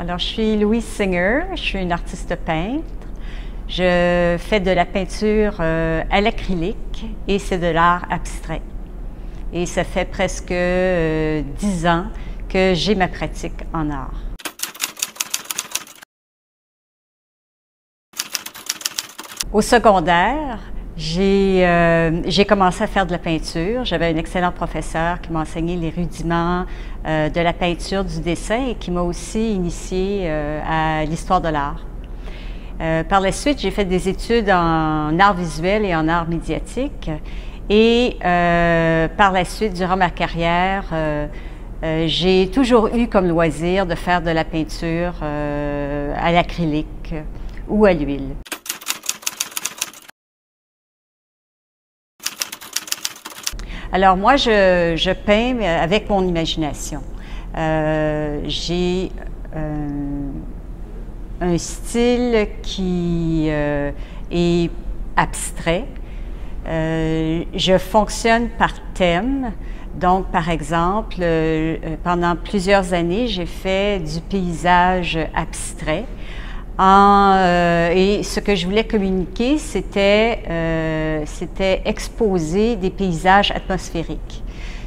Alors, je suis Louise Singer, je suis une artiste peintre. Je fais de la peinture à l'acrylique et c'est de l'art abstrait. Et ça fait presque 10 ans que j'ai ma pratique en art. Au secondaire, j'ai commencé à faire de la peinture. J'avais un excellent professeur qui m'a enseigné les rudiments de la peinture, du dessin et qui m'a aussi initiée à l'histoire de l'art. Par la suite, j'ai fait des études en art visuel et en art médiatique. Et par la suite, durant ma carrière, j'ai toujours eu comme loisir de faire de la peinture à l'acrylique ou à l'huile. Alors moi, je peins avec mon imagination. J'ai un style qui est abstrait. Je fonctionne par thème. Donc, par exemple, pendant plusieurs années, j'ai fait du paysage abstrait. Et ce que je voulais communiquer, c'était exposer des paysages atmosphériques.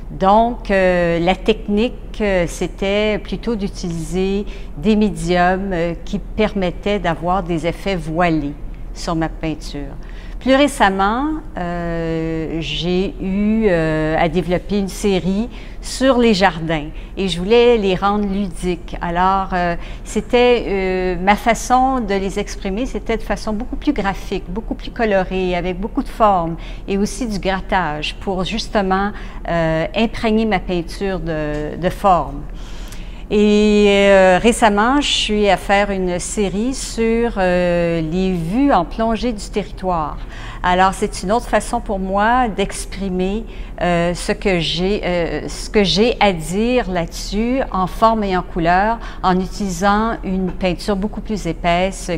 Donc, la technique, c'était plutôt d'utiliser des médiums qui permettaient d'avoir des effets voilés sur ma peinture. Plus récemment, j'ai eu à développer une série sur les jardins et je voulais les rendre ludiques. Alors, c'était ma façon de les exprimer, c'était de façon beaucoup plus graphique, beaucoup plus colorée, avec beaucoup de formes et aussi du grattage pour justement imprégner ma peinture de forme. Et récemment, je suis à faire une série sur les vues en plongée du territoire. Alors, c'est une autre façon pour moi d'exprimer ce que j'ai à dire là-dessus en forme et en couleur, en utilisant une peinture beaucoup plus épaisse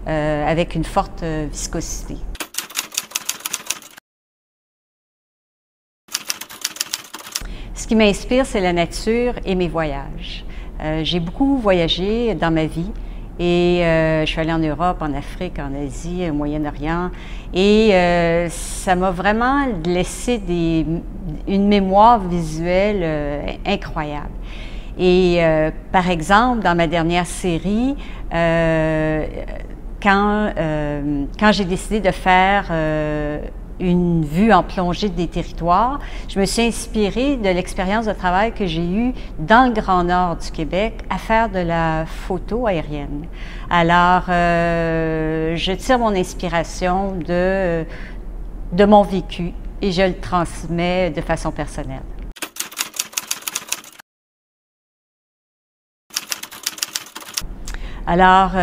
avec une forte viscosité. Ce qui m'inspire, c'est la nature et mes voyages. J'ai beaucoup voyagé dans ma vie et je suis allée en Europe, en Afrique, en Asie, au Moyen-Orient et ça m'a vraiment laissé une mémoire visuelle incroyable. Et par exemple, dans ma dernière série, quand j'ai décidé de faire une vue en plongée des territoires, je me suis inspirée de l'expérience de travail que j'ai eue dans le Grand Nord du Québec à faire de la photo aérienne. Alors, je tire mon inspiration de mon vécu et je le transmets de façon personnelle. Alors,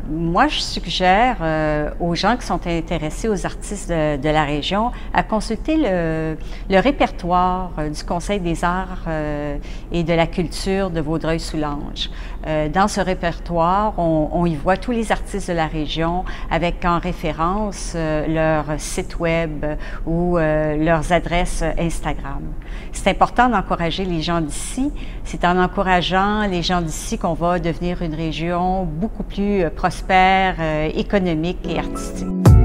moi, je suggère aux gens qui sont intéressés aux artistes de la région à consulter le répertoire du Conseil des arts et de la culture de Vaudreuil-Soulanges. Dans ce répertoire, on y voit tous les artistes de la région avec en référence leur site web ou leurs adresses Instagram. C'est important d'encourager les gens d'ici. C'est en encourageant les gens d'ici qu'on va devenir une région beaucoup plus prospère, économique et artistique.